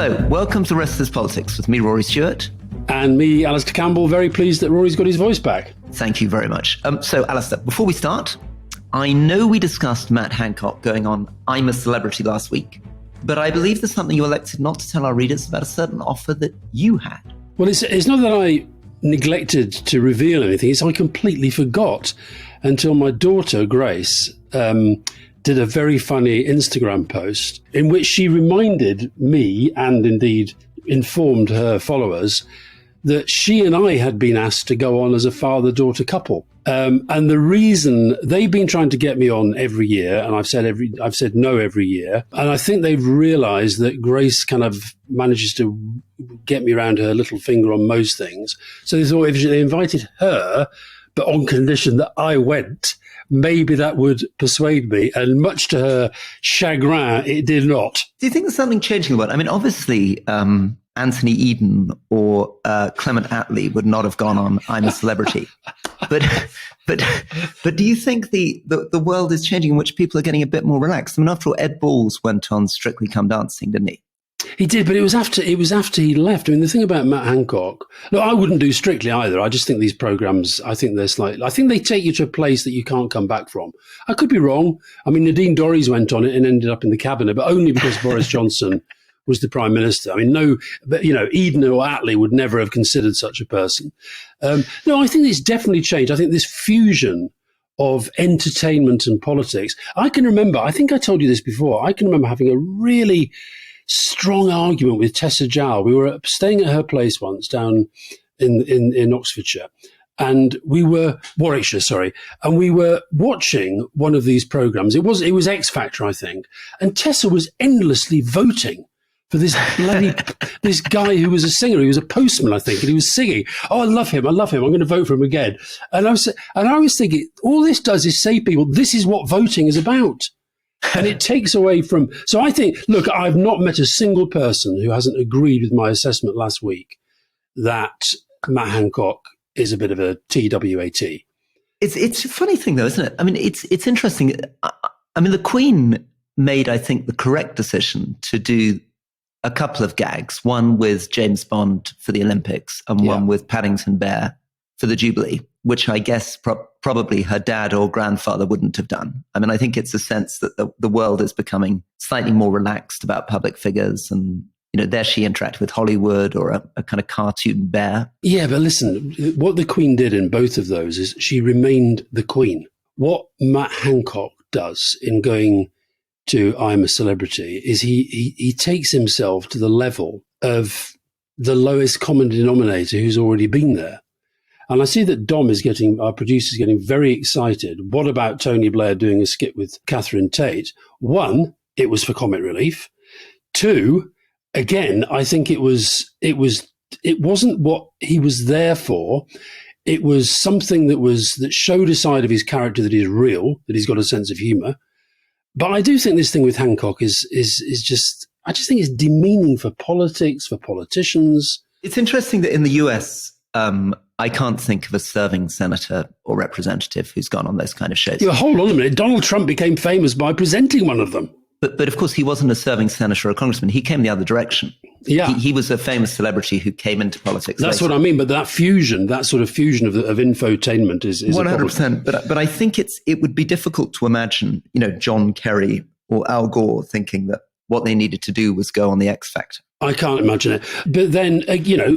Hello, welcome to Rest Is Politics with me, Rory Stewart. And me, Alastair Campbell, very pleased that Rory's got his voice back. Thank you very much. So, Alastair, before we start, I know we discussed Matt Hancock going on I'm a Celebrity last week, but I believe there's something you elected not to tell our readers about a certain offer that you had. Well, it's not that I neglected to reveal anything, it's I completely forgot until my daughter, Grace, did a very funny Instagram post in which she reminded me, and indeed informed her followers, that she and I had been asked to go on as a father-daughter couple. And the reason they've been trying to get me on every year, and I've said no every year, and I think they've realised that Grace kind of manages to get me around her little finger on most things. So they thought if they invited her, but on condition that I went, maybe that would persuade me. And much to her chagrin, it did not. Do you think there's something changing about it? I mean, obviously, Anthony Eden or Clement Attlee would not have gone on I'm a Celebrity. But do you think the world is changing in which people are getting a bit more relaxed? I mean, after all, Ed Balls went on Strictly Come Dancing, didn't he? He did, but it was after he left. I mean, the thing about Matt Hancock, no, I wouldn't do Strictly either. I just think these programs, I think they take you to a place that you can't come back from. I could be wrong. I mean, Nadine Dorries went on it and ended up in the cabinet, but only because Boris Johnson was the prime minister. I mean, Eden or Attlee would never have considered such a person. No, I think it's definitely changed. I think this fusion of entertainment and politics. I can remember, I think I told you this before, I can remember having a really strong argument with Tessa Jowell. We were staying at her place once down in Oxfordshire, and Warwickshire, sorry, and we were watching one of these programs. It was X Factor, I think, and Tessa was endlessly voting for this this guy who was a singer. He was a postman, I think, and he was singing, "Oh, I love him. I'm going to vote for him again." And I was thinking, all this does is say to people, this is what voting is about. And it takes away from... So I think, look, I've not met a single person who hasn't agreed with my assessment last week that Matt Hancock is a bit of a TWAT. It's a funny thing, though, isn't it? I mean, it's interesting. I mean, the Queen made, I think, the correct decision to do a couple of gags, one with James Bond for the Olympics and one with Paddington Bear for the Jubilee, which I guess probably her dad or grandfather wouldn't have done. I mean, I think it's a sense that the world is becoming slightly more relaxed about public figures, and, there she interacted with Hollywood or a kind of cartoon bear. Yeah, but listen, what the Queen did in both of those is she remained the Queen. What Matt Hancock does in going to I'm a Celebrity is he takes himself to the level of the lowest common denominator who's already been there. And I see that our producer's getting very excited. What about Tony Blair doing a skit with Catherine Tate? One, it was for comic relief. Two, again, I think it wasn't what he was there for. It was something that showed a side of his character that is real, that he's got a sense of humour. But I do think this thing with Hancock is just, I just think it's demeaning for politics, for politicians. It's interesting that in the US, I can't think of a serving senator or representative who's gone on those kind of shows. Yeah, hold on a minute. Donald Trump became famous by presenting one of them. But of course, he wasn't a serving senator or a congressman. He came the other direction. Yeah. He was a famous celebrity who came into politics. That's later. what I mean. But that sort of fusion of infotainment is 100%. But I think it would be difficult to imagine, John Kerry or Al Gore thinking that what they needed to do was go on the X Factor. I can't imagine it. But then,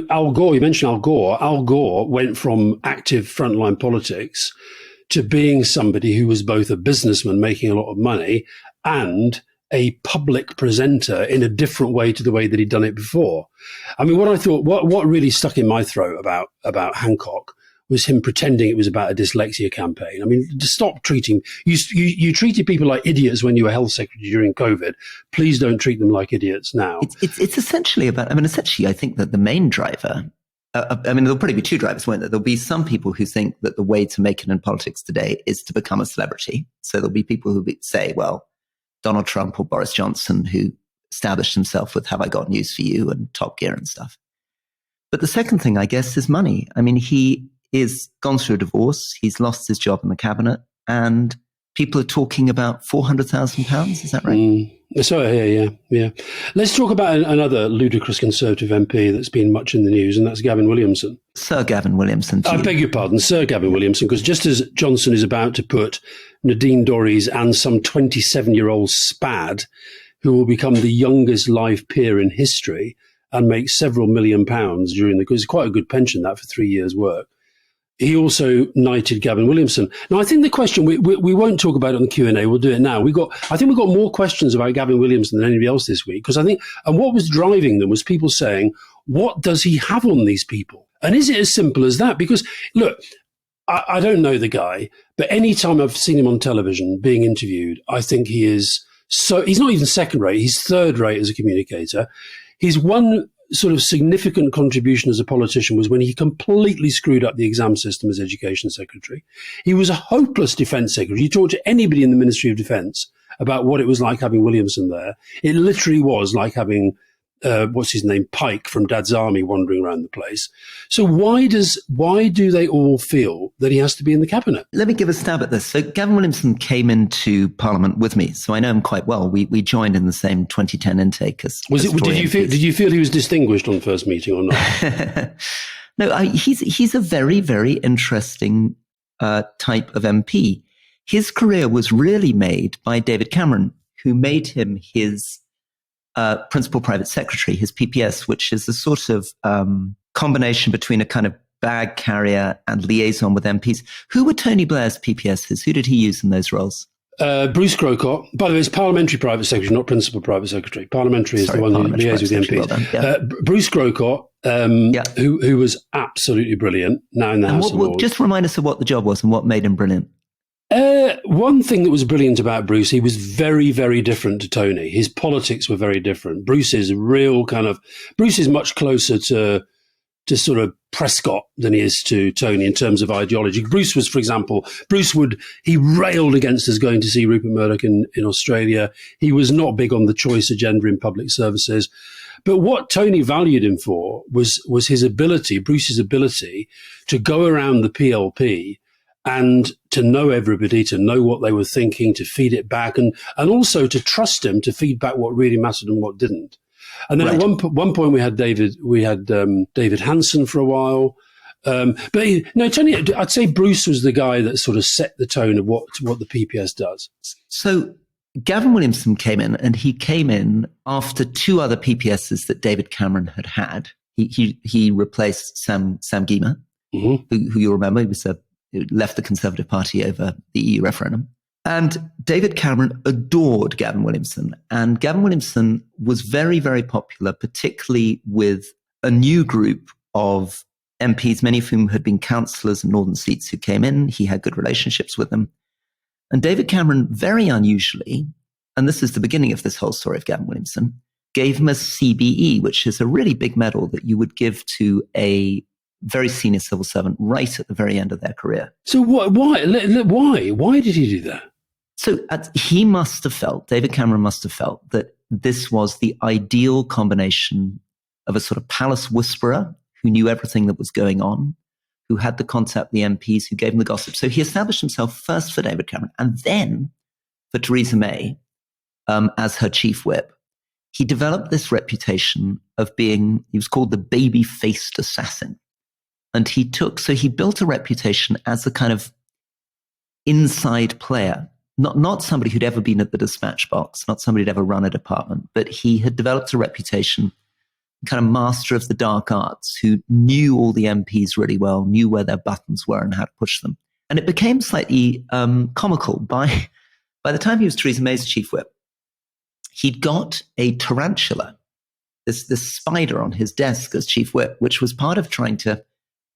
Al Gore, you mentioned Al Gore. Al Gore went from active frontline politics to being somebody who was both a businessman making a lot of money and a public presenter in a different way to the way that he'd done it before. I mean, what really stuck in my throat about Hancock was him pretending it was about a dyslexia campaign. I mean, to stop treating, you treated people like idiots when you were health secretary during COVID. Please don't treat them like idiots now. It's essentially about, I think that the main driver, there'll probably be two drivers, won't there? There'll be some people who think that the way to make it in politics today is to become a celebrity. So there'll be people who say, well, Donald Trump or Boris Johnson, who established himself with Have I Got News for You and Top Gear and stuff. But the second thing, I guess, is money. I mean, he is gone through a divorce. He's lost his job in the cabinet, and people are talking about £400,000. Is that right? So, yeah. Let's talk about another ludicrous Conservative MP that's been much in the news, and that's Gavin Williamson. Sir Gavin Williamson. I beg your pardon, Sir Gavin Williamson, because just as Johnson is about to put Nadine Dorries and some 27-year-old spad, who will become the youngest live peer in history and make several £1 million during because it's quite a good pension that for 3 years' work. He also knighted Gavin Williamson. Now, I think the question, we won't talk about it on the Q&A, we'll do it now. I think we've got more questions about Gavin Williamson than anybody else this week, because I think, and what was driving them was people saying, what does he have on these people? And is it as simple as that? Because, look, I don't know the guy, but any time I've seen him on television being interviewed, I think he's not even second rate, he's third rate as a communicator. His one sort of significant contribution as a politician was when he completely screwed up the exam system as education secretary. He was a hopeless defence secretary. You talk to anybody in the Ministry of Defence about what it was like having Williamson there. It literally was like having, Pike from Dad's Army wandering around the place. So why do they all feel that he has to be in the cabinet? Let me give a stab at this. So Gavin Williamson came into Parliament with me, so I know him quite well. We joined in the same 2010 intake as Did you feel he was distinguished on first meeting or not? No, he's a very, very interesting type of MP. His career was really made by David Cameron, who made him his principal private secretary, his PPS, which is a sort of combination between a kind of bag carrier and liaison with MPs. Who were Tony Blair's PPSs? Who did he use in those roles? Bruce Crocott. By the way, it's parliamentary private secretary, not principal private secretary. Parliamentary is the one who liaises with the MPs. Well Bruce Crocott, who was absolutely brilliant, now in the House of Lords. Just remind us of what the job was and what made him brilliant. One thing that was brilliant about Bruce, he was very, very different to Tony. His politics were very different. Bruce is much closer to sort of Prescott than he is to Tony in terms of ideology. Bruce was, for example, he railed against us going to see Rupert Murdoch in Australia. He was not big on the choice agenda in public services. But what Tony valued him for was Bruce's ability to go around the PLP and to know everybody, to know what they were thinking, to feed it back, and also to trust him to feed back what really mattered and what didn't. And then at one point we had David Hansen for a while. Tony, I'd say Bruce was the guy that sort of set the tone of what the PPS does. So Gavin Williamson came in, and he came in after two other PPSs that David Cameron had. He replaced Sam Gyimah, who you'll remember, he left the Conservative Party over the EU referendum. And David Cameron adored Gavin Williamson. And Gavin Williamson was very, very popular, particularly with a new group of MPs, many of whom had been councillors in northern seats who came in. He had good relationships with them. And David Cameron, very unusually, and this is the beginning of this whole story of Gavin Williamson, gave him a CBE, which is a really big medal that you would give to a very senior civil servant right at the very end of their career. So why did he do that? So David Cameron must have felt that this was the ideal combination of a sort of palace whisperer who knew everything that was going on, who had the contact with the MPs, who gave him the gossip. So he established himself first for David Cameron and then for Theresa May as her chief whip. He developed this reputation of he was called the baby-faced assassin. And he built a reputation as a kind of inside player, not somebody who'd ever been at the dispatch box, not somebody who'd ever run a department, but he had developed a reputation, kind of master of the dark arts, who knew all the MPs really well, knew where their buttons were and how to push them. And it became slightly comical. By the time he was Theresa May's chief whip, he'd got a tarantula, this spider on his desk as chief whip, which was part of trying to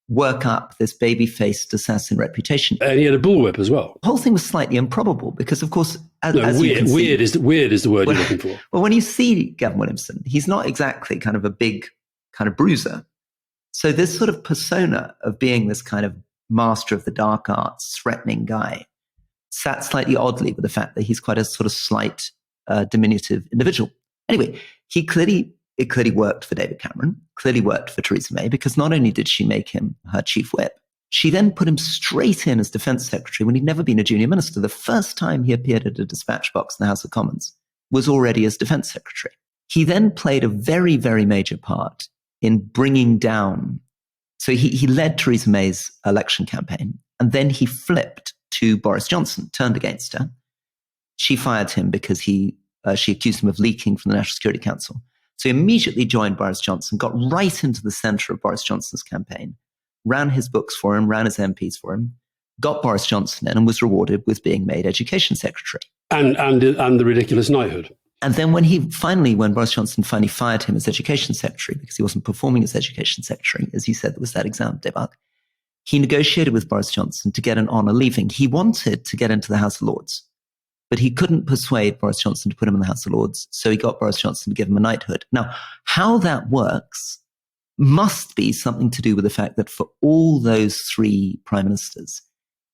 work up this baby-faced assassin reputation. And he had a bullwhip as well. The whole thing was slightly improbable because, of course, weird is the word you're looking for. Well, when you see Gavin Williamson, he's not exactly kind of a big kind of bruiser. So this sort of persona of being this kind of master of the dark arts, threatening guy, sat slightly oddly with the fact that he's quite a sort of slight, diminutive individual. Anyway, it clearly worked for David Cameron, clearly worked for Theresa May, because not only did she make him her chief whip, She then put him straight in as Defence Secretary when he'd never been a junior minister. The first time he appeared at a dispatch box in the House of Commons was already as Defence Secretary. He then played a very, very major part in bringing down. So he led Theresa May's election campaign, and then he flipped to Boris Johnson, turned against her. She fired him because she accused him of leaking from the National Security Council. So he immediately joined Boris Johnson, got right into the center of Boris Johnson's campaign, ran his books for him, ran his MPs for him, got Boris Johnson in, and was rewarded with being made Education Secretary. And the ridiculous knighthood. And then when Boris Johnson finally fired him as Education Secretary, because he wasn't performing as Education Secretary, as he said, there was that exam debacle, he negotiated with Boris Johnson to get an honour leaving. He wanted to get into the House of Lords, but he couldn't persuade Boris Johnson to put him in the House of Lords, so he got Boris Johnson to give him a knighthood. Now, how that works must be something to do with the fact that for all those three prime ministers,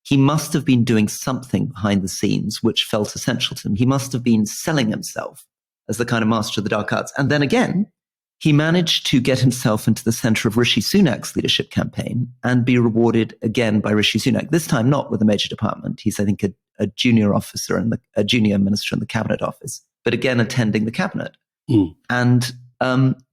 he must have been doing something behind the scenes which felt essential to him. He must have been selling himself as the kind of master of the dark arts. And then again, he managed to get himself into the center of Rishi Sunak's leadership campaign and be rewarded again by Rishi Sunak, this time not with a major department. He's, I think, a junior officer and a junior minister in the cabinet office, but again, attending the cabinet. And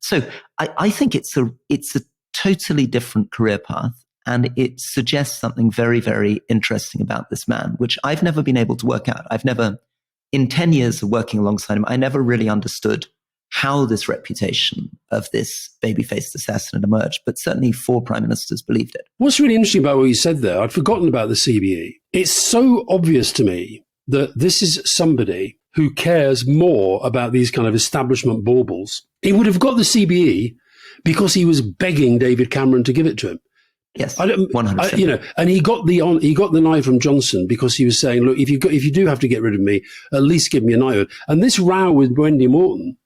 so I think it's a totally different career path. And it suggests something very, very interesting about this man, which I've never been able to work out. In 10 years of working alongside him, I never really understood how this reputation of this baby-faced assassin had emerged. But certainly 4 prime ministers believed it. What's really interesting about what you said there, I'd forgotten about the CBE. It's so obvious to me that this is somebody who cares more about these kind of establishment baubles. He would have got the CBE because he was begging David Cameron to give it to him. Yes, 100%. And he got the knife from Johnson because he was saying, look, if you do have to get rid of me, at least give me a knighthood. And this row with Wendy Morton,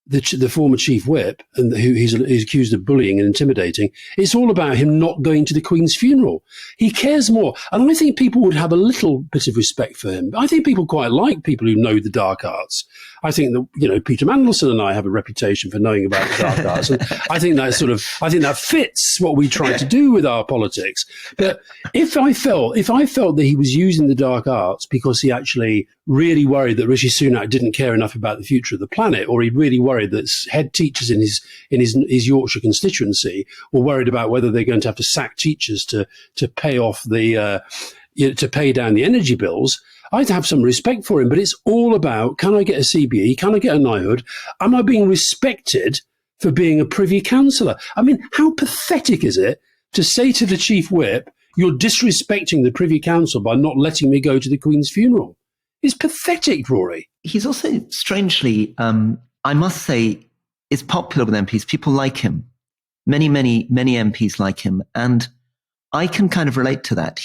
the former chief whip, and he's accused of bullying and intimidating, it's all about him not going to the Queen's funeral. He cares more. And I think people would have a little bit of respect for him. I think people quite like people who know the dark arts. I think that, Peter Mandelson and I have a reputation for knowing about the dark arts. And I think that fits what we try to do with our politics. But if I felt that he was using the dark arts because he actually really worried that Rishi Sunak didn't care enough about the future of the planet, or he really worried that head teachers in his Yorkshire constituency were worried about whether they're going to have to sack teachers to pay off to pay down the energy bills, I'd have some respect for him. But it's all about, can I get a CBE? Can I get a knighthood? Am I being respected for being a Privy Councillor? I mean, how pathetic is it to say to the Chief Whip, you're disrespecting the Privy Council by not letting me go to the Queen's funeral? It's pathetic, Rory. He's also strangely, I must say, is popular with MPs. People like him. Many MPs like him. And I can kind of relate to that.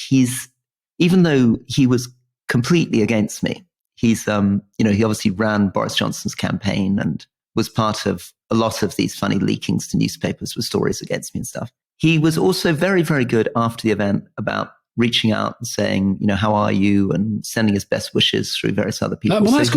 Even though he was completely against me, he obviously ran Boris Johnson's campaign and was part of a lot of these funny leakings to newspapers with stories against me and stuff. He was also very, very good after the event about reaching out and saying, how are you, and sending his best wishes through various other people. Well, that's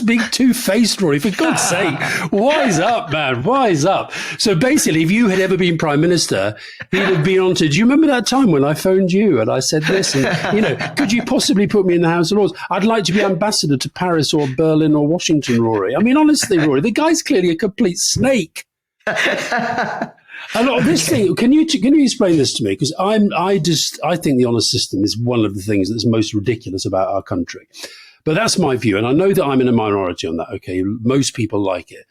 being two-faced, Rory. For God's sake, wise up, man, wise up. So basically, if you had ever been Prime Minister, he'd have been on to, do you remember that time when I phoned you and I said this? And, could you possibly put me in the House of Lords? I'd like to be ambassador to Paris or Berlin or Washington, Rory. I mean, honestly, Rory, the guy's clearly a complete snake. A lot of this thing, can you explain this to me? Because I think the honour system is one of the things that's most ridiculous about our country. But that's my view, and I know that I'm in a minority on that. Okay, most people like it.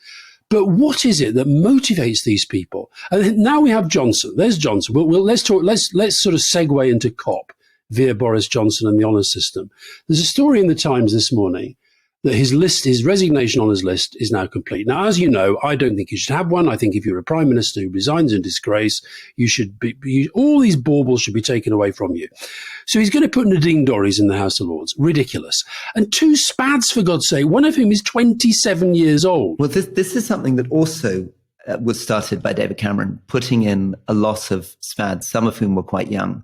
But what is it that motivates these people? And now we have Johnson. There's Johnson. Let's talk. Let's sort of segue into COP via Boris Johnson and the honour system. There's a story in the Times this morning that his resignation on his list is now complete. Now, as you know, I don't think you should have one. I think if you're a prime minister who resigns in disgrace, all these baubles should be taken away from you. So he's going to put Nadine Dorries in the House of Lords. Ridiculous. And 2 spads, for God's sake, one of whom is 27 years old. Well, this is something that also was started by David Cameron, putting in a lot of spads, some of whom were quite young.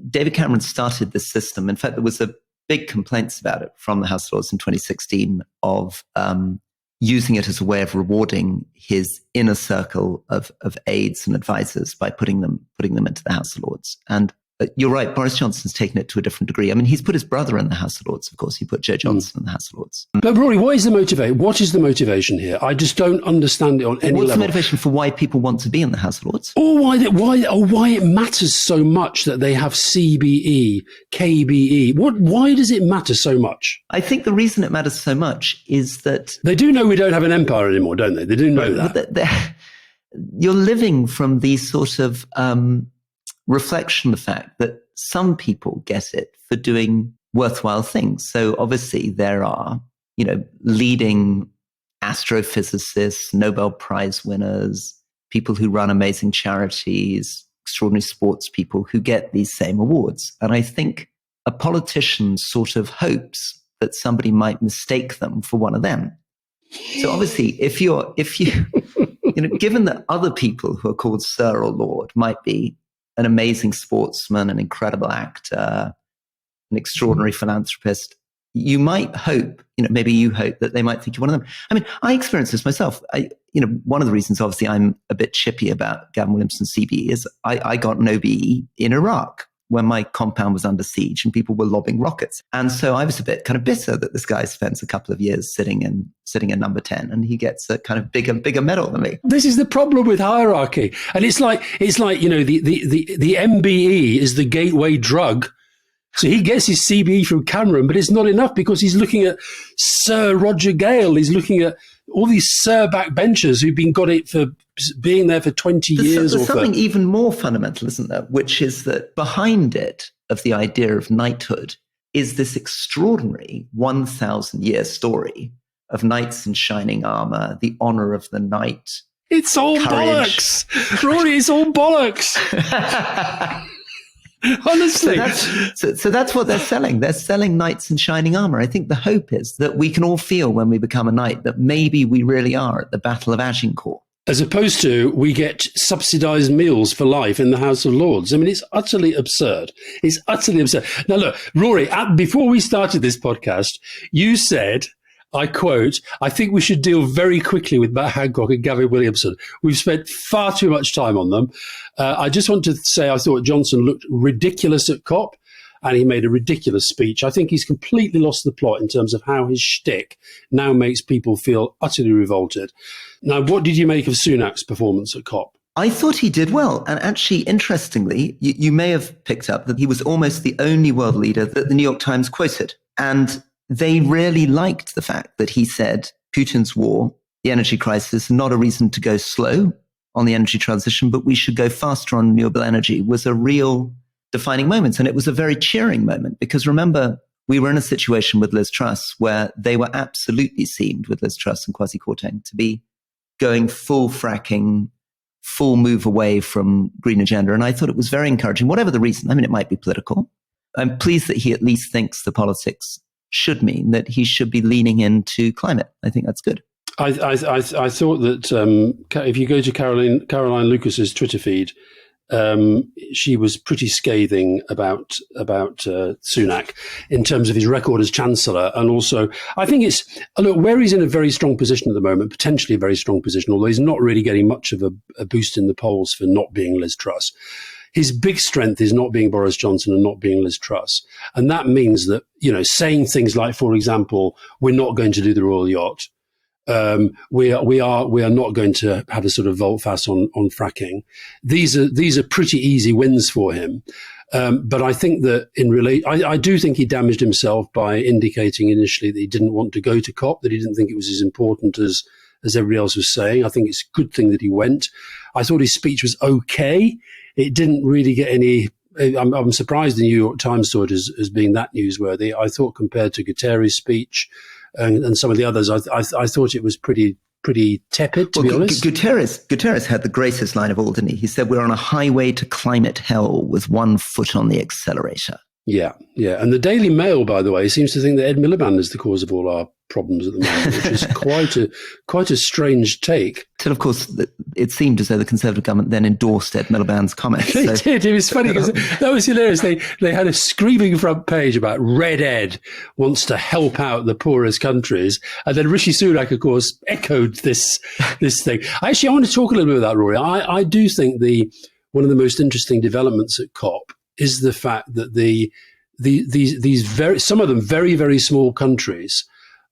David Cameron started this system. In fact, there was big complaints about it from the House of Lords in 2016 of using it as a way of rewarding his inner circle of aides and advisors by putting them into the House of Lords. And you're right, Boris Johnson's taken it to a different degree. I mean, he's put his brother in the House of Lords, of course. He put Joe Johnson in the House of Lords. But Rory, what is the motivation here? I just don't understand it on any level. What's the motivation for why people want to be in the House of Lords? Or why it matters so much that they have CBE, KBE? Why does it matter so much? I think the reason it matters so much is that... They do know we don't have an empire anymore, don't they? They do know that. You're living from these sort of... reflection of the fact that some people get it for doing worthwhile things. So obviously there are, leading astrophysicists, Nobel Prize winners, people who run amazing charities, extraordinary sports people who get these same awards. And I think a politician sort of hopes that somebody might mistake them for one of them. So obviously if you, given that other people who are called Sir or Lord might be an amazing sportsman, an incredible actor, an extraordinary philanthropist, you might hope, maybe you hope that they might think you're one of them. I mean, I experienced this myself. One of the reasons, obviously, I'm a bit chippy about Gavin Williamson's CBE is I got an OBE in Iraq when my compound was under siege and people were lobbing rockets. And so I was a bit kind of bitter that this guy spends a couple of years sitting in number 10 and he gets a kind of bigger medal than me. This is the problem with hierarchy. And it's like the MBE is the gateway drug. So he gets his CBE from Cameron, but it's not enough because he's looking at Sir Roger Gale. He's looking at all these Sir backbenchers who've got it for being there for 20 years. There's something even more fundamental, isn't there? Which is that behind it, of the idea of knighthood, is this extraordinary 1,000-year story of knights in shining armor, the honor of the knight. It's all bollocks. Rory, it's all bollocks. Honestly. So that's what they're selling. They're selling knights in shining armor. I think the hope is that we can all feel when we become a knight that maybe we really are at the Battle of Agincourt. As opposed to we get subsidized meals for life in the House of Lords. I mean, it's utterly absurd. It's utterly absurd. Now, look, Rory, before we started this podcast, you said, I quote, I think we should deal very quickly with Matt Hancock and Gavin Williamson. We've spent far too much time on them. I just want to say I thought Johnson looked ridiculous at COP and he made a ridiculous speech. I think he's completely lost the plot in terms of how his shtick now makes people feel utterly revolted. Now, what did you make of Sunak's performance at COP? I thought he did well. And actually, interestingly, you may have picked up that he was almost the only world leader that the New York Times quoted. And they really liked the fact that he said Putin's war, the energy crisis, not a reason to go slow on the energy transition, but we should go faster on renewable energy, was a real defining moment. And it was a very cheering moment because remember, we were in a situation with Liz Truss where they were absolutely seemed with Liz Truss and Kwasi Kwarteng to be going full fracking, full move away from green agenda. And I thought it was very encouraging, whatever the reason. I mean, it might be political. I'm pleased that he at least thinks the politics should mean that he should be leaning into climate. I think that's good. I thought that if you go to Caroline Lucas's Twitter feed, she was pretty scathing about Sunak in terms of his record as Chancellor. And also, I think look, where he's in a very strong position at the moment, potentially a very strong position, although he's not really getting much of a boost in the polls for not being Liz Truss. His big strength is not being Boris Johnson and not being Liz Truss. And that means that, saying things like, for example, we're not going to do the Royal Yacht. We are not going to have a sort of volte-face on fracking. These are pretty easy wins for him. But I think that I do think he damaged himself by indicating initially that he didn't want to go to COP, that he didn't think it was as important as everybody else was saying. I think it's a good thing that he went. I thought his speech was okay. It didn't really get any. I'm surprised the New York Times saw it as being that newsworthy. I thought compared to Guterres' speech and some of the others, I thought it was pretty tepid, to be honest. Guterres had the greatest line of all, didn't he? He said, we're on a highway to climate hell with one foot on the accelerator. Yeah. And the Daily Mail, by the way, seems to think that Ed Miliband is the cause of all our problems at the moment, which is quite a strange take. Till, of course, it seemed as though the Conservative government then endorsed Ed Miliband's comments. They did. It was funny because that was hilarious. They had a screaming front page about Red Ed wants to help out the poorest countries. And then Rishi Sunak, of course, echoed this thing. Actually, I want to talk a little bit about that, Rory. I do think one of the most interesting developments at COP is the fact that some of them very, very small countries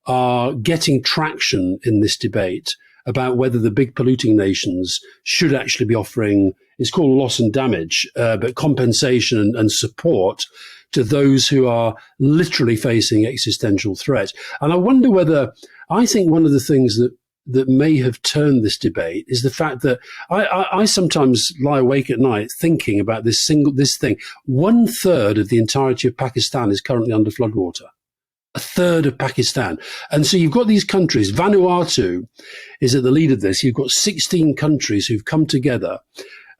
are getting traction in this debate about whether the big polluting nations should actually be offering, it's called loss and damage, but compensation and support to those who are literally facing existential threat. And I wonder I think one of the things that may have turned this debate is the fact that I sometimes lie awake at night thinking about this thing. 1/3 of the entirety of Pakistan is currently under floodwater. 1/3 of Pakistan. And so you've got these countries. Vanuatu is at the lead of this. You've got 16 countries who've come together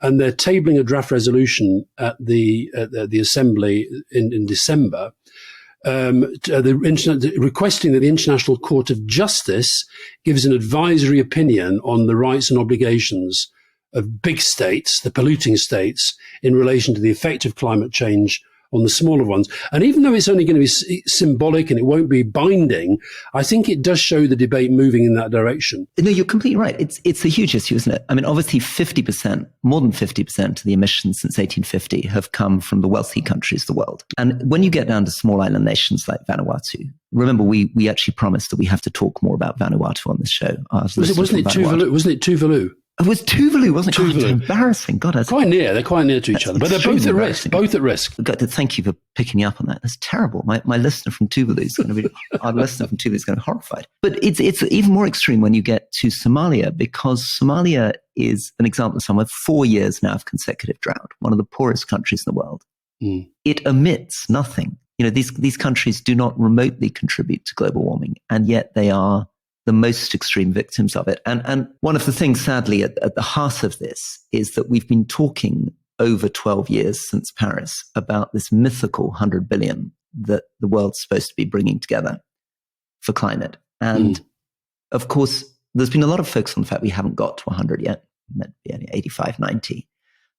and they're tabling a draft resolution at the Assembly in December, requesting that the International Court of Justice gives an advisory opinion on the rights and obligations of big states, the polluting states, in relation to the effect of climate change on the smaller ones. And even though it's only going to be symbolic and it won't be binding, I think it does show the debate moving in that direction. No, you're completely right. It's a huge issue, isn't it? I mean, obviously 50%, more than 50% of the emissions since 1850 have come from the wealthy countries of the world. And when you get down to small island nations like Vanuatu, remember we actually promised that we have to talk more about Vanuatu on this show. Wasn't it Tuvalu? It was Tuvalu, wasn't it? Tuvalu. God, it's embarrassing. God, that's quite near. They're quite near to each other, but they're both at risk. Both at risk. God, thank you for picking me up on that. That's terrible. My listener from Tuvalu is going to be our listener from Tuvalu is going to be horrified. But it's even more extreme when you get to Somalia, because Somalia is an example of someone 4 years now of consecutive drought, one of the poorest countries in the world. Mm. It emits nothing. These countries do not remotely contribute to global warming, and yet they are the most extreme victims of it. And one of the things, sadly, at the heart of this is that we've been talking over 12 years since Paris about this mythical 100 billion that the world's supposed to be bringing together for climate. And of course, there's been a lot of focus on the fact we haven't got to 100 yet, maybe 85, 90.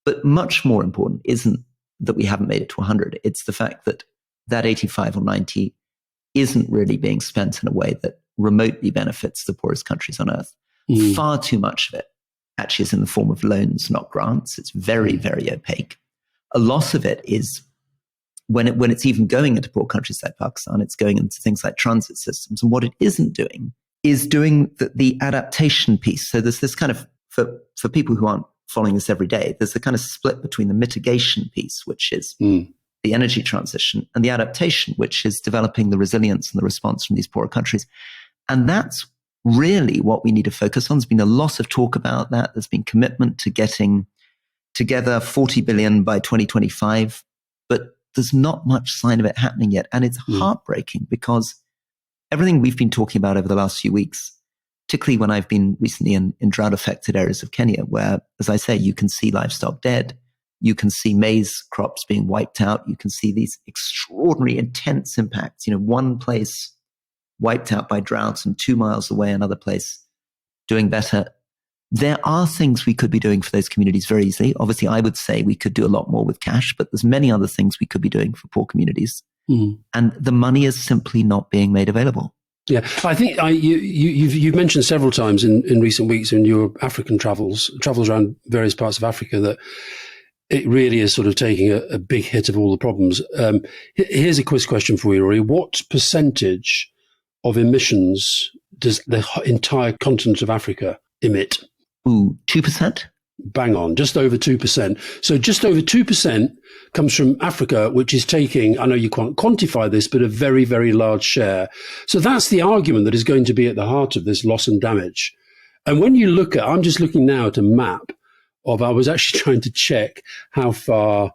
But much more important isn't that we haven't made it to 100. It's the fact that 85 or 90 isn't really being spent in a way that remotely benefits the poorest countries on earth. Far too much of it actually is in the form of loans, not grants. It's very, very opaque. A lot of it is when it's even going into poor countries like Pakistan, it's going into things like transit systems. And what it isn't doing is doing the adaptation piece. So there's this kind of, for people who aren't following this every day, there's a kind of split between the mitigation piece, which is the energy transition, and the adaptation, which is developing the resilience and the response from these poorer countries. And that's really what we need to focus on. There's been a lot of talk about that. There's been commitment to getting together 40 billion by 2025, but there's not much sign of it happening yet. And it's heartbreaking because everything we've been talking about over the last few weeks, particularly when I've been recently in drought affected areas of Kenya, where, as I say, you can see livestock dead. You can see maize crops being wiped out. You can see these extraordinary, intense impacts. One place wiped out by droughts and 2 miles away, another place doing better. There are things we could be doing for those communities very easily. Obviously, I would say we could do a lot more with cash, but there's many other things we could be doing for poor communities. And the money is simply not being made available. Yeah, I think you've mentioned several times in recent weeks in your African travels around various parts of Africa, that it really is sort of taking a big hit of all the problems. Here's a quiz question for you, Rory. What percentage of emissions does the entire continent of Africa emit? 2%? Bang on, just over 2%. So just over 2% comes from Africa, which is taking, I know you can't quantify this, but a very, very large share. So that's the argument that is going to be at the heart of this loss and damage. And when you look at, I'm just looking now at a map I was actually trying to check how far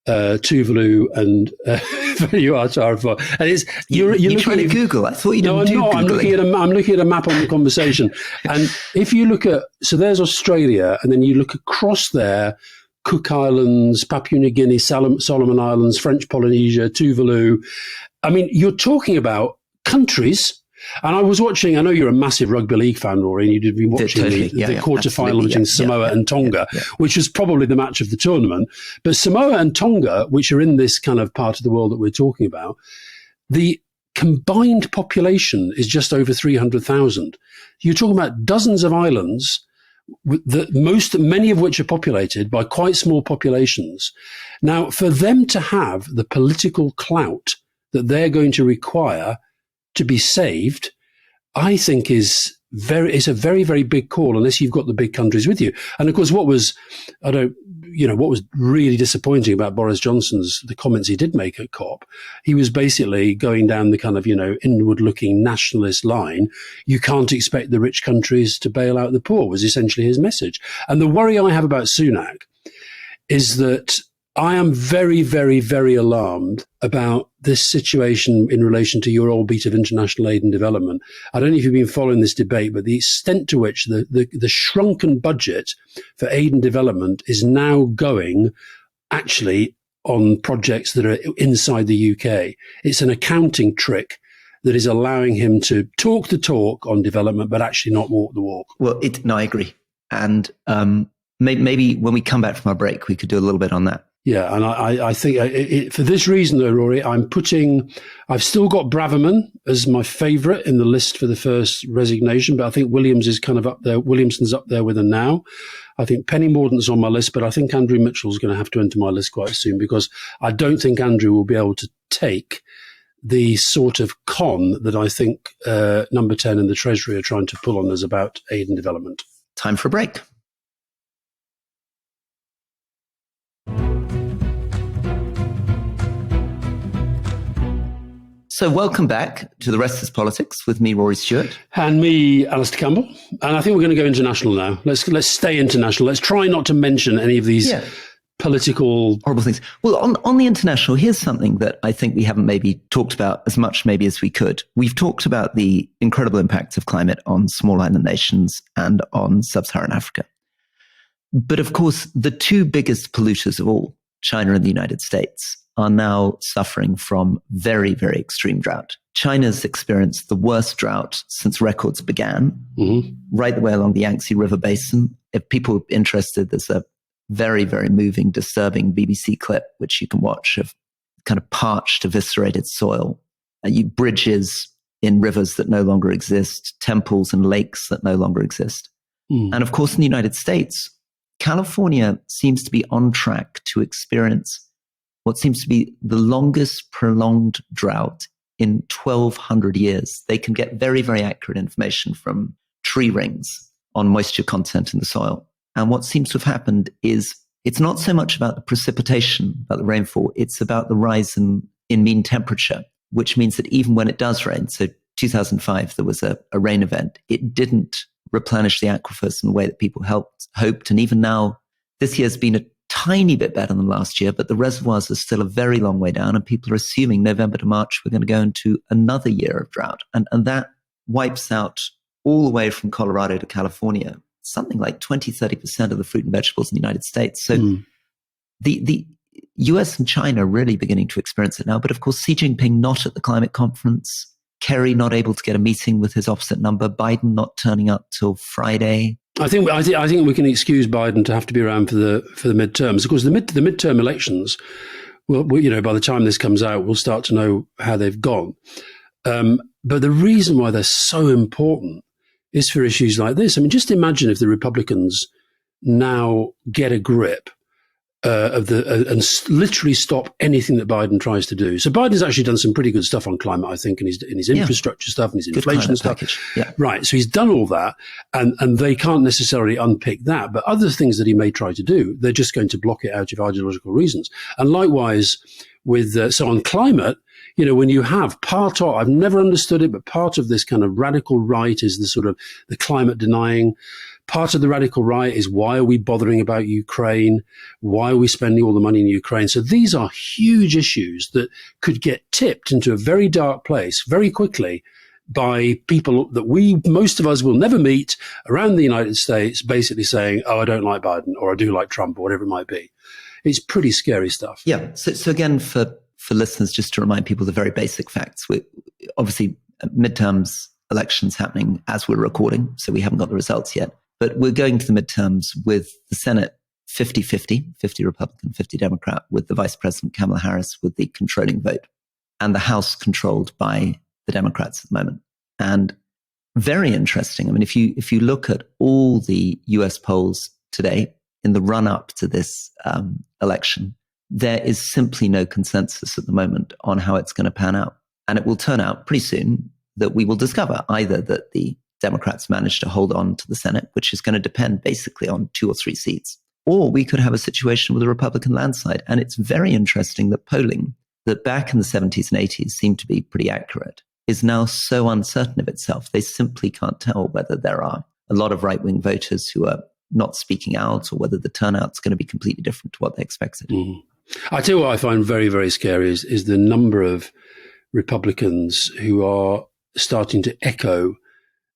Tuvalu and Vanuatu are far. And you're trying to Google. I thought you didn't do Googling. I'm looking at a map on the conversation. And if you look at, so there's Australia, and then you look across there, Cook Islands, Papua New Guinea, Solomon Islands, French Polynesia, Tuvalu. I mean, you're talking about countries. And I was watching, I know you're a massive rugby league fan, Rory, and you'd been watching the quarterfinal between Samoa and Tonga, which was probably the match of the tournament. But Samoa and Tonga, which are in this kind of part of the world that we're talking about, the combined population is just over 300,000. You're talking about dozens of islands, many of which are populated by quite small populations. Now, for them to have the political clout that they're going to require to be saved, I think is a very, very big call unless you've got the big countries with you. And of course, what was really disappointing about Boris Johnson's, the comments he did make at COP, he was basically going down the kind of, inward looking nationalist line. You can't expect the rich countries to bail out the poor was essentially his message. And the worry I have about Sunak is that I am very, very, very alarmed about this situation in relation to your old beat of international aid and development. I don't know if you've been following this debate, but the extent to which the shrunken budget for aid and development is now going actually on projects that are inside the UK. It's an accounting trick that is allowing him to talk the talk on development, but actually not walk the walk. Well, I agree. And maybe when we come back from our break, we could do a little bit on that. Yeah, and I think for this reason, though, Rory, I've still got Braverman as my favourite in the list for the first resignation, but I think Williams is kind of up there. Williamson's up there with her now. I think Penny Mordaunt's on my list, but I think Andrew Mitchell's going to have to enter my list quite soon because I don't think Andrew will be able to take the sort of con that I think Number 10 and the Treasury are trying to pull on us about aid and development. Time for a break. So welcome back to the Rest Is Politics with me, Rory Stewart. And me, Alastair Campbell. And I think we're going to go international now. Let's stay international. Let's try not to mention any of these political... horrible things. Well, on the international, here's something that I think we haven't maybe talked about as much maybe as we could. We've talked about the incredible impacts of climate on small island nations and on sub-Saharan Africa. But of course, the two biggest polluters of all, China and the United States, are now suffering from very, very extreme drought. China's experienced the worst drought since records began, right the way along the Yangtze River Basin. If people are interested, there's a very, very moving, disturbing BBC clip, which you can watch, of kind of parched, eviscerated soil, bridges in rivers that no longer exist, temples and lakes that no longer exist. And of course, in the United States, California seems to be on track to experience what seems to be the longest prolonged drought in 1,200 years. They can get very, very accurate information from tree rings on moisture content in the soil. And what seems to have happened is it's not so much about the precipitation, about the rainfall, it's about the rise in mean temperature, which means that even when it does rain, so 2005, there was a rain event, it didn't replenish the aquifers in the way that people hoped. And even now, this year's been a tiny bit better than last year, but the reservoirs are still a very long way down, and people are assuming November to March we're going to go into another year of drought. And that wipes out all the way from Colorado to California, something like 20-30% of the fruit and vegetables in the United States. So the US and China are really beginning to experience it now. But of course, Xi Jinping not at the climate conference, Kerry not able to get a meeting with his opposite number, Biden not turning up till Friday. I think we can excuse Biden to have to be around for the midterms. Of course, the midterm elections, well, by the time this comes out, we'll start to know how they've gone. But the reason why they're so important is for issues like this. I mean, just imagine if the Republicans now get a grip and literally stop anything that Biden tries to do. So Biden's actually done some pretty good stuff on climate, I think, in his infrastructure stuff and his inflation stuff. Yeah. Right. So he's done all that, and they can't necessarily unpick that. But other things that he may try to do, they're just going to block it out of ideological reasons. And likewise with so on climate, when you have I've never understood it, but part of this kind of radical right is the sort of the climate denying. Part of the radical right is, why are we bothering about Ukraine? Why are we spending all the money in Ukraine? So these are huge issues that could get tipped into a very dark place very quickly by people that most of us will never meet around the United States, basically saying, oh, I don't like Biden, or I do like Trump, or whatever it might be. It's pretty scary stuff. Yeah. So again, for listeners, just to remind people the very basic facts, obviously midterms elections happening as we're recording, so we haven't got the results yet. But we're going to the midterms with the Senate 50-50, 50 Republican, 50 Democrat, with the Vice President Kamala Harris with the controlling vote, and the House controlled by the Democrats at the moment. And very interesting. I mean, if you look at all the US polls today in the run up to this election, there is simply no consensus at the moment on how it's going to pan out. And it will turn out pretty soon that we will discover either that the Democrats manage to hold on to the Senate, which is going to depend basically on 2 or 3 seats, or we could have a situation with a Republican landslide. And it's very interesting that polling that back in the 70s and 80s seemed to be pretty accurate is now so uncertain of itself. They simply can't tell whether there are a lot of right-wing voters who are not speaking out, or whether the turnout's going to be completely different to what they expected. Mm. I tell you what I find very, very scary is the number of Republicans who are starting to echo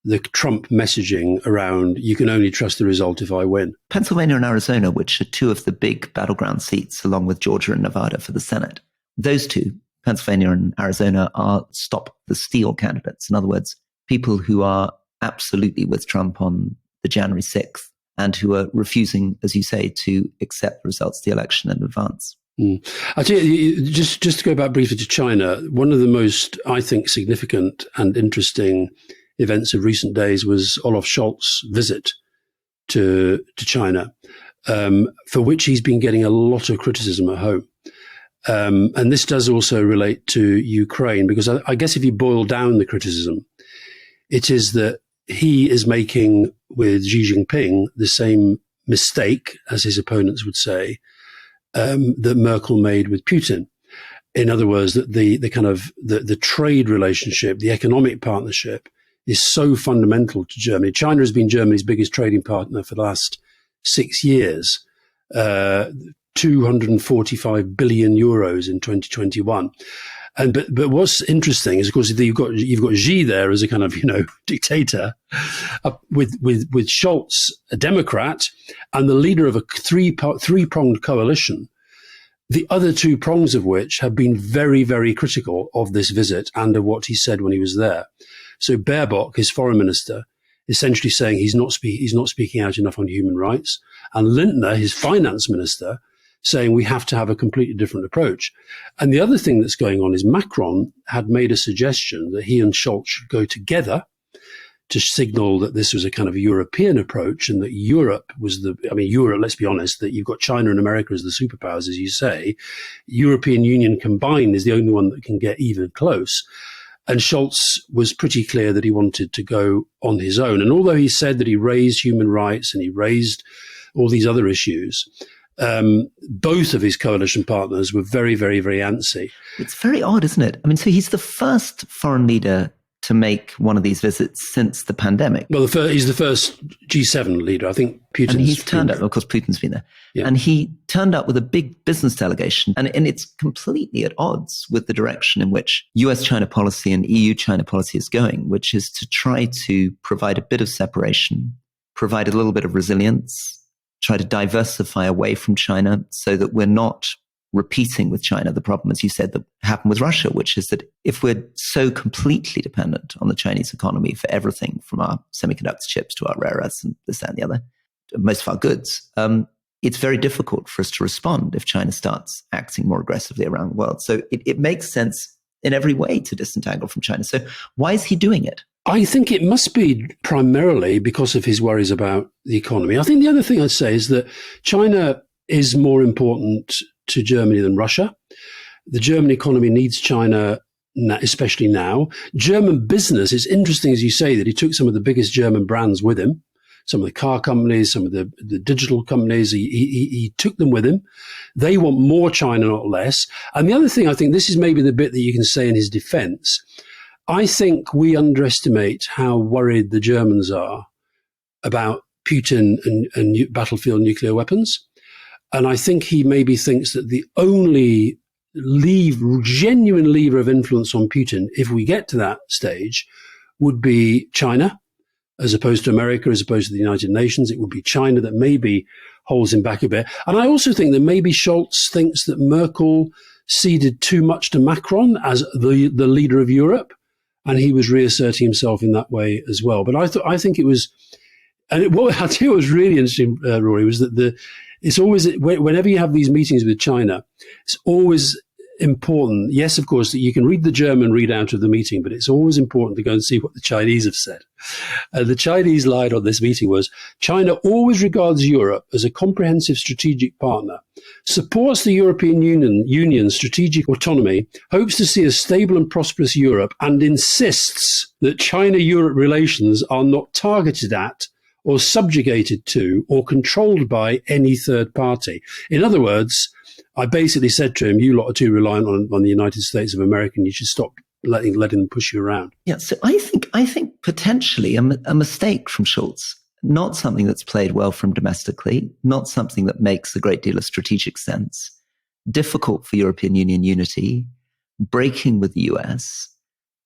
the Trump messaging around, you can only trust the result if I win. Pennsylvania and Arizona, which are 2 of the big battleground seats, along with Georgia and Nevada for the Senate, those 2, Pennsylvania and Arizona, are stop the steal candidates. In other words, people who are absolutely with Trump on the January 6th and who are refusing, as you say, to accept the results of the election in advance. Mm. I tell you, just to go back briefly to China, one of the most, I think, significant and interesting events of recent days was Olaf Scholz's visit to China, for which he's been getting a lot of criticism at home. And this does also relate to Ukraine, because I guess if you boil down the criticism, it is that he is making with Xi Jinping the same mistake, as his opponents would say, that Merkel made with Putin. In other words, that the trade relationship, the economic partnership, is so fundamental to Germany. China has been Germany's biggest trading partner for the last 6 years, 245 billion euros in 2021. But what's interesting is, of course, you've got Xi there as a kind of dictator, with Scholz, a Democrat, and the leader of a three-pronged coalition. The other 2 prongs of which have been very, very critical of this visit and of what he said when he was there. So Baerbock, his foreign minister, essentially saying he's not speaking out enough on human rights, and Lindner, his finance minister, saying we have to have a completely different approach. And the other thing that's going on is Macron had made a suggestion that he and Scholz should go together to signal that this was a kind of European approach, and that Europe was Europe, let's be honest, that you've got China and America as the superpowers, as you say. European Union combined is the only one that can get even close. And Scholz was pretty clear that he wanted to go on his own. And although he said that he raised human rights and he raised all these other issues, both of his coalition partners were very, very, very antsy. It's very odd, isn't it? I mean, so he's the first foreign leader to make one of these visits since the pandemic. Well, he's the first G7 leader. I think Putin's... And he's turned up, of course, Putin's been there. Yeah. And he turned up with a big business delegation. And it's completely at odds with the direction in which US-China policy and EU-China policy is going, which is to try to provide a bit of separation, provide a little bit of resilience, try to diversify away from China so that we're not repeating with China the problem, as you said, that happened with Russia, which is that if we're so completely dependent on the Chinese economy for everything from our semiconductor chips to our rare earths and this, that, and the other, most of our goods, it's very difficult for us to respond if China starts acting more aggressively around the world. So it makes sense in every way to disentangle from China. So why is he doing it? I think it must be primarily because of his worries about the economy. I think the other thing I'd say is that China is more important to Germany than Russia. The German economy needs China, especially now. German business, it's interesting, as you say, that he took some of the biggest German brands with him, some of the car companies, some of the digital companies. He took them with him. They want more China, not less. And the other thing, I think this is maybe the bit that you can say in his defense. I think we underestimate how worried the Germans are about Putin and battlefield nuclear weapons. And I think he maybe thinks that the only genuine lever of influence on Putin, if we get to that stage, would be China, as opposed to America, as opposed to the United Nations. It would be China that maybe holds him back a bit. And I also think that maybe Scholz thinks that Merkel ceded too much to Macron as the leader of Europe, and he was reasserting himself in that way as well. But I think it was, and what I tell you what was really interesting, Rory, was that it's always, whenever you have these meetings with China, it's always important. Yes, of course, that you can read the German readout of the meeting, but it's always important to go and see what the Chinese have said. The Chinese line on this meeting was, China always regards Europe as a comprehensive strategic partner, supports the European Union's strategic autonomy, hopes to see a stable and prosperous Europe, and insists that China-Europe relations are not targeted at or subjugated to or controlled by any third party. In other words, I basically said to him, you lot are too reliant on the United States of America, and you should stop letting them push you around. Yeah, so I think potentially a mistake from Scholz, not something that's played well from domestically, not something that makes a great deal of strategic sense, difficult for European Union unity, breaking with the US,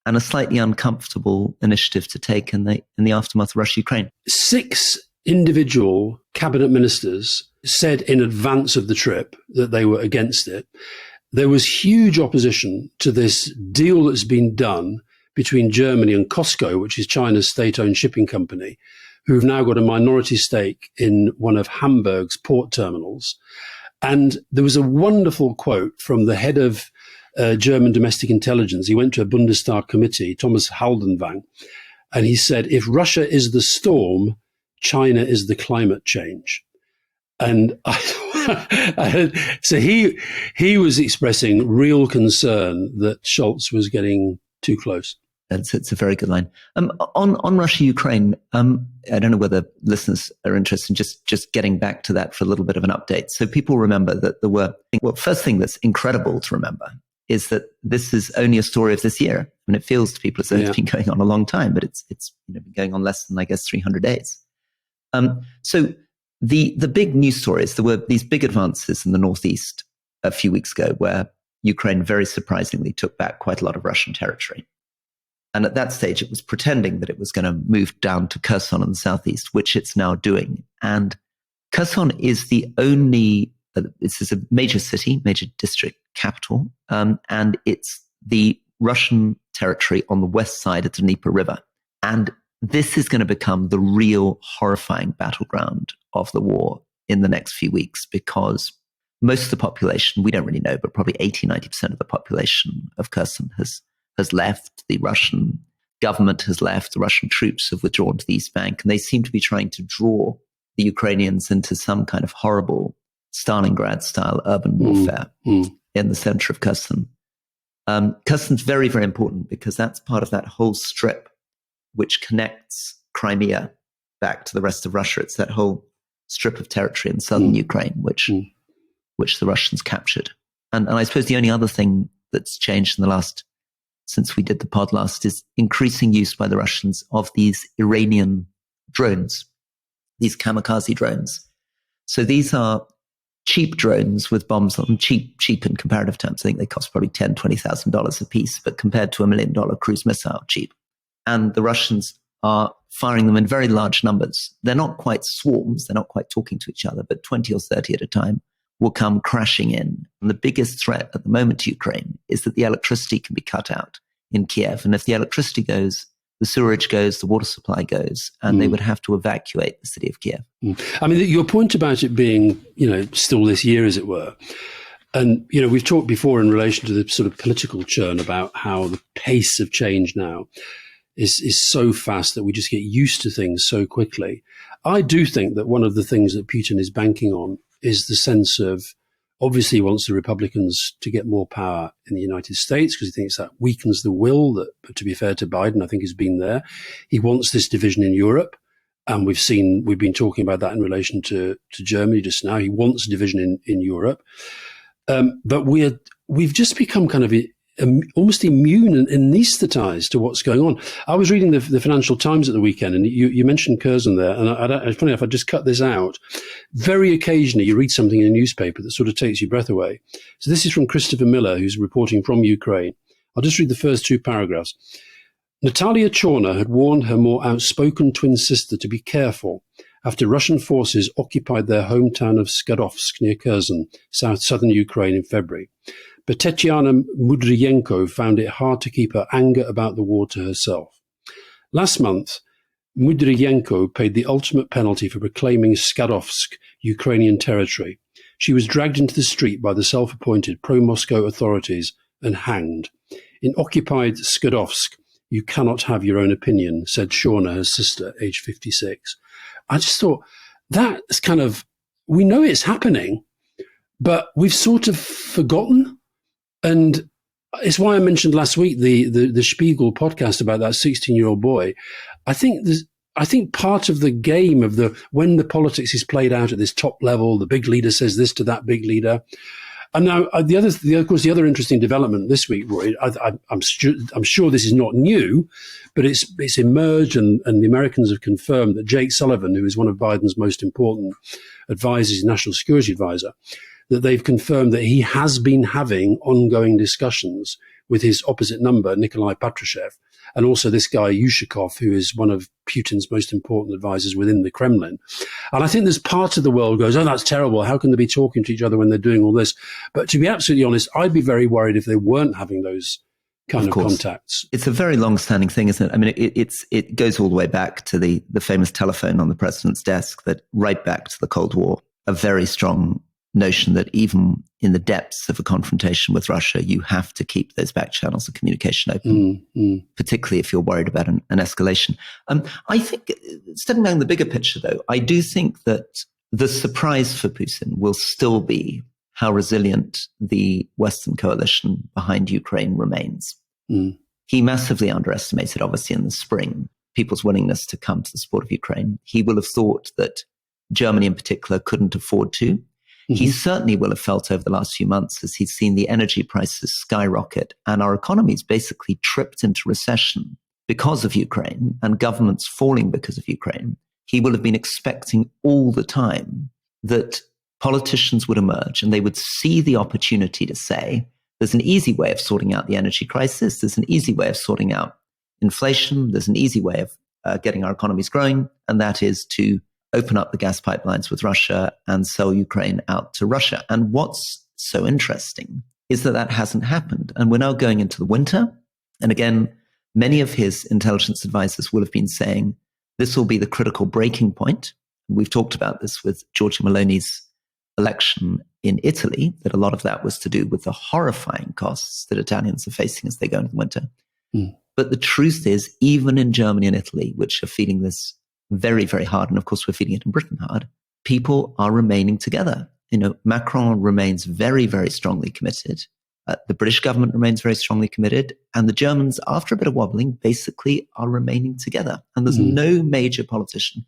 and a slightly uncomfortable initiative to take in the aftermath of Russia-Ukraine. 6 individual cabinet ministers said in advance of the trip that they were against it. There was huge opposition to this deal that's been done between Germany and COSCO, which is China's state-owned shipping company, who've now got a minority stake in one of Hamburg's port terminals. And there was a wonderful quote from the head of German domestic intelligence. He went to a Bundestag committee, Thomas Haldenwang, and he said, if Russia is the storm, China is the climate change. And so he was expressing real concern that Scholz was getting too close. It's a very good line. On Russia-Ukraine, I don't know whether listeners are interested in just getting back to that for a little bit of an update. So people remember that there were, well, first thing that's incredible to remember is that this is only a story of this year. I mean, it feels to people as though it's been going on a long time, but it's been going on less than, I guess, 300 days. So the big news stories, there were these big advances in the northeast a few weeks ago where Ukraine very surprisingly took back quite a lot of Russian territory. And at that stage, it was pretending that it was going to move down to Kherson in the southeast, which it's now doing. And Kherson is the only, this is a major city, major district capital, and it's the Russian territory on the west side of the Dnieper River. And this is going to become the real horrifying battleground of the war in the next few weeks, because most of the population, we don't really know, but probably 80-90% of the population of Kherson has left. The Russian government has left. The Russian troops have withdrawn to the East Bank, and they seem to be trying to draw the Ukrainians into some kind of horrible Stalingrad-style urban warfare in the center of Kherson. Kherson's very, very important because that's part of that whole strip which connects Crimea back to the rest of Russia. It's that whole strip of territory in southern Ukraine, which the Russians captured. And I suppose the only other thing that's changed in the last, since we did the pod last, is increasing use by the Russians of these Iranian drones, these kamikaze drones. So these are cheap drones with bombs on them, cheap in comparative terms. I think they cost probably $10,000, $20,000 a piece, but compared to $1 million cruise missile, cheap. And the Russians are firing them in very large numbers. They're not quite swarms, they're not quite talking to each other, but 20 or 30 at a time will come crashing in. And the biggest threat at the moment to Ukraine is that the electricity can be cut out in Kiev. And if the electricity goes, the sewerage goes, the water supply goes, and they would have to evacuate the city of Kiev. I mean, your point about it being, still this year, as it were, and, we've talked before in relation to the sort of political churn about how the pace of change now is so fast that we just get used to things so quickly. I do think that one of the things that Putin is banking on is the sense of, obviously he wants the Republicans to get more power in the United States because he thinks that weakens the will that, to be fair to Biden, I think has been there. He wants this division in Europe. And we've been talking about that in relation to Germany just now. He wants division in Europe. But we've just become kind of almost immune and anesthetized to what's going on. I was reading the Financial Times at the weekend, and you mentioned Curzon there, and it's funny enough, I just cut this out. Very occasionally, you read something in a newspaper that sort of takes your breath away. So this is from Christopher Miller, who's reporting from Ukraine. I'll just read the first 2 paragraphs. Natalia Chorna had warned her more outspoken twin sister to be careful after Russian forces occupied their hometown of Skadovsk near Kherson, southern Ukraine in February. But Tetiana Mudryenko found it hard to keep her anger about the war to herself. Last month, Mudryenko paid the ultimate penalty for proclaiming Skadovsk Ukrainian territory. She was dragged into the street by the self-appointed pro-Moscow authorities and hanged. In occupied Skadovsk, you cannot have your own opinion, said Shauna, her sister, aged 56. I just thought, that's kind of, we know it's happening, but we've sort of forgotten. And it's why I mentioned last week the Spiegel podcast about that 16-year-old boy. I think part of the game of when the politics is played out at this top level, the big leader says this to that big leader. And now, the other interesting development this week, Roy, I'm sure this is not new, but it's emerged, and the Americans have confirmed that Jake Sullivan, who is one of Biden's most important advisors, national security advisor, that they've confirmed that he has been having ongoing discussions with his opposite number, Nikolai Patrushev, and also this guy, Yushakov, who is one of Putin's most important advisors within the Kremlin. And I think there's part of the world goes, oh, that's terrible. How can they be talking to each other when they're doing all this? But to be absolutely honest, I'd be very worried if they weren't having those kind of contacts. It's a very long-standing thing, isn't it? I mean, it goes all the way back to the famous telephone on the president's desk, that right back to the Cold War, a very strong notion that even in the depths of a confrontation with Russia, you have to keep those back channels of communication open, particularly if you're worried about an escalation. I think, stepping down the bigger picture, though, I do think that the surprise for Putin will still be how resilient the Western coalition behind Ukraine remains. He massively underestimated, obviously, in the spring, people's willingness to come to the support of Ukraine. He will have thought that Germany in particular couldn't afford to. He certainly will have felt over the last few months, as he's seen the energy prices skyrocket and our economies basically tripped into recession because of Ukraine and governments falling because of Ukraine. He will have been expecting all the time that politicians would emerge and they would see the opportunity to say, there's an easy way of sorting out the energy crisis. There's an easy way of sorting out inflation. There's an easy way of getting our economies growing. And that is to open up the gas pipelines with Russia and sell Ukraine out to Russia. And what's so interesting is that hasn't happened. And we're now going into the winter. And again, many of his intelligence advisors will have been saying this will be the critical breaking point. We've talked about this with Giorgia Meloni's election in Italy, that a lot of that was to do with the horrifying costs that Italians are facing as they go into the winter. But the truth is, even in Germany and Italy, which are feeling this very, very hard, and of course we're feeling it in Britain hard, people are remaining together. Macron remains very, very strongly committed. The British government remains very strongly committed. And the Germans, after a bit of wobbling, basically are remaining together. And there's no major politician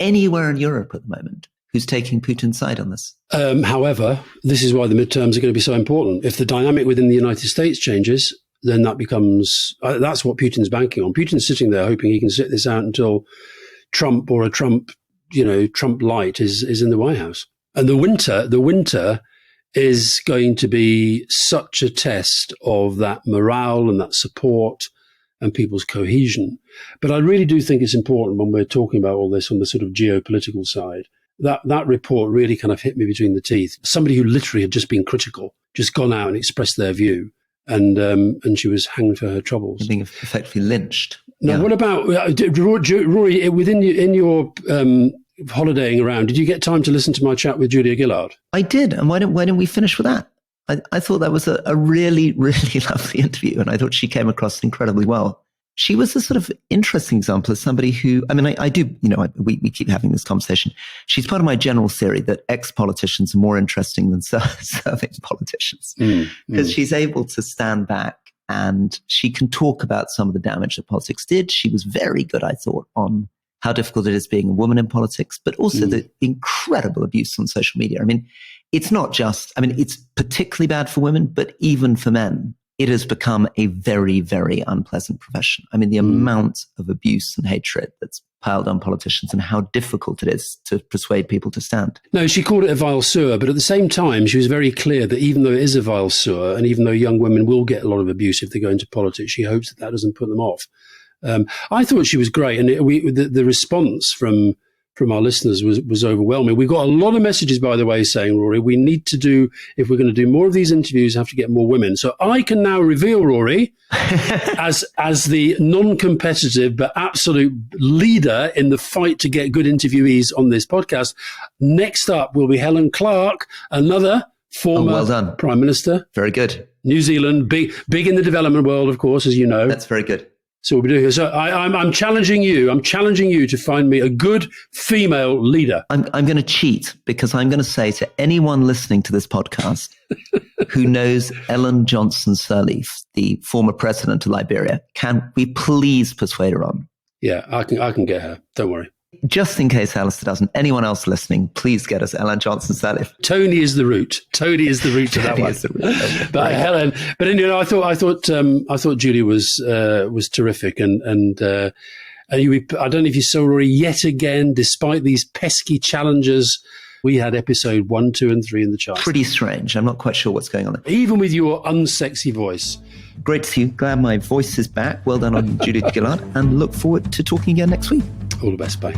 anywhere in Europe at the moment who's taking Putin's side on this. However, this is why the midterms are going to be so important. If the dynamic within the United States changes, then that becomes, that's what Putin's banking on. Putin's sitting there hoping he can sit this out until Trump or a Trump light is in the White House. And the winter is going to be such a test of that morale and that support and people's cohesion. But I really do think it's important when we're talking about all this on the sort of geopolitical side, that report really kind of hit me between the teeth. Somebody who literally had just been critical, just gone out and expressed their view. And she was hanged for her troubles. Being effectively lynched. Now, what about Rory? In your holidaying around, did you get time to listen to my chat with Julia Gillard? I did, and why didn't we finish with that? I thought that was a really, really lovely interview, and I thought she came across incredibly well. She was a sort of interesting example of somebody who, we keep having this conversation. She's part of my general theory that ex-politicians are more interesting than serving politicians, because she's able to stand back and she can talk about some of the damage that politics did. She was very good, I thought, on how difficult it is being a woman in politics, but also the incredible abuse on social media. I mean, it's not just, it's particularly bad for women, but even for men. it has become a very, very unpleasant profession. I mean, the amount of abuse and hatred that's piled on politicians and how difficult it is to persuade people to stand. No, she called it a vile sewer, but at the same time, she was very clear that even though it is a vile sewer, and even though young women will get a lot of abuse if they go into politics, she hopes that that doesn't put them off. I thought she was great, and the response from our listeners was overwhelming. We got a lot of messages, by the way, saying, Rory, we need to do, if we're going to do more of these interviews, have to get more women. So I can now reveal, Rory, as the non-competitive but absolute leader in the fight to get good interviewees on this podcast. Next up will be Helen Clark, another former Prime Minister. Very good. New Zealand, big in the development world, of course, as you know. That's very good. So we'll be doing. So I'm challenging you. I'm challenging you to find me a good female leader. I'm going to cheat because I'm going to say to anyone listening to this podcast who knows Ellen Johnson Sirleaf, the former president of Liberia, can we please persuade her on? Yeah, I can get her. Don't worry. Just in case Alastair doesn't, anyone else listening, please get us Ellen Johnson Sirleaf. Tony is the route. Tony is the route to that one. But Helen, but anyway, I thought Julie was terrific, and I don't know if you saw, Rory, yet again, despite these pesky challenges, we had episode 1, 2, and 3 in the charts. Pretty strange. I'm not quite sure what's going on there. Even with your unsexy voice. Great to see you. Glad my voice is back. Well done on Julie Gillard, and look forward to talking again next week. All the best. Bye.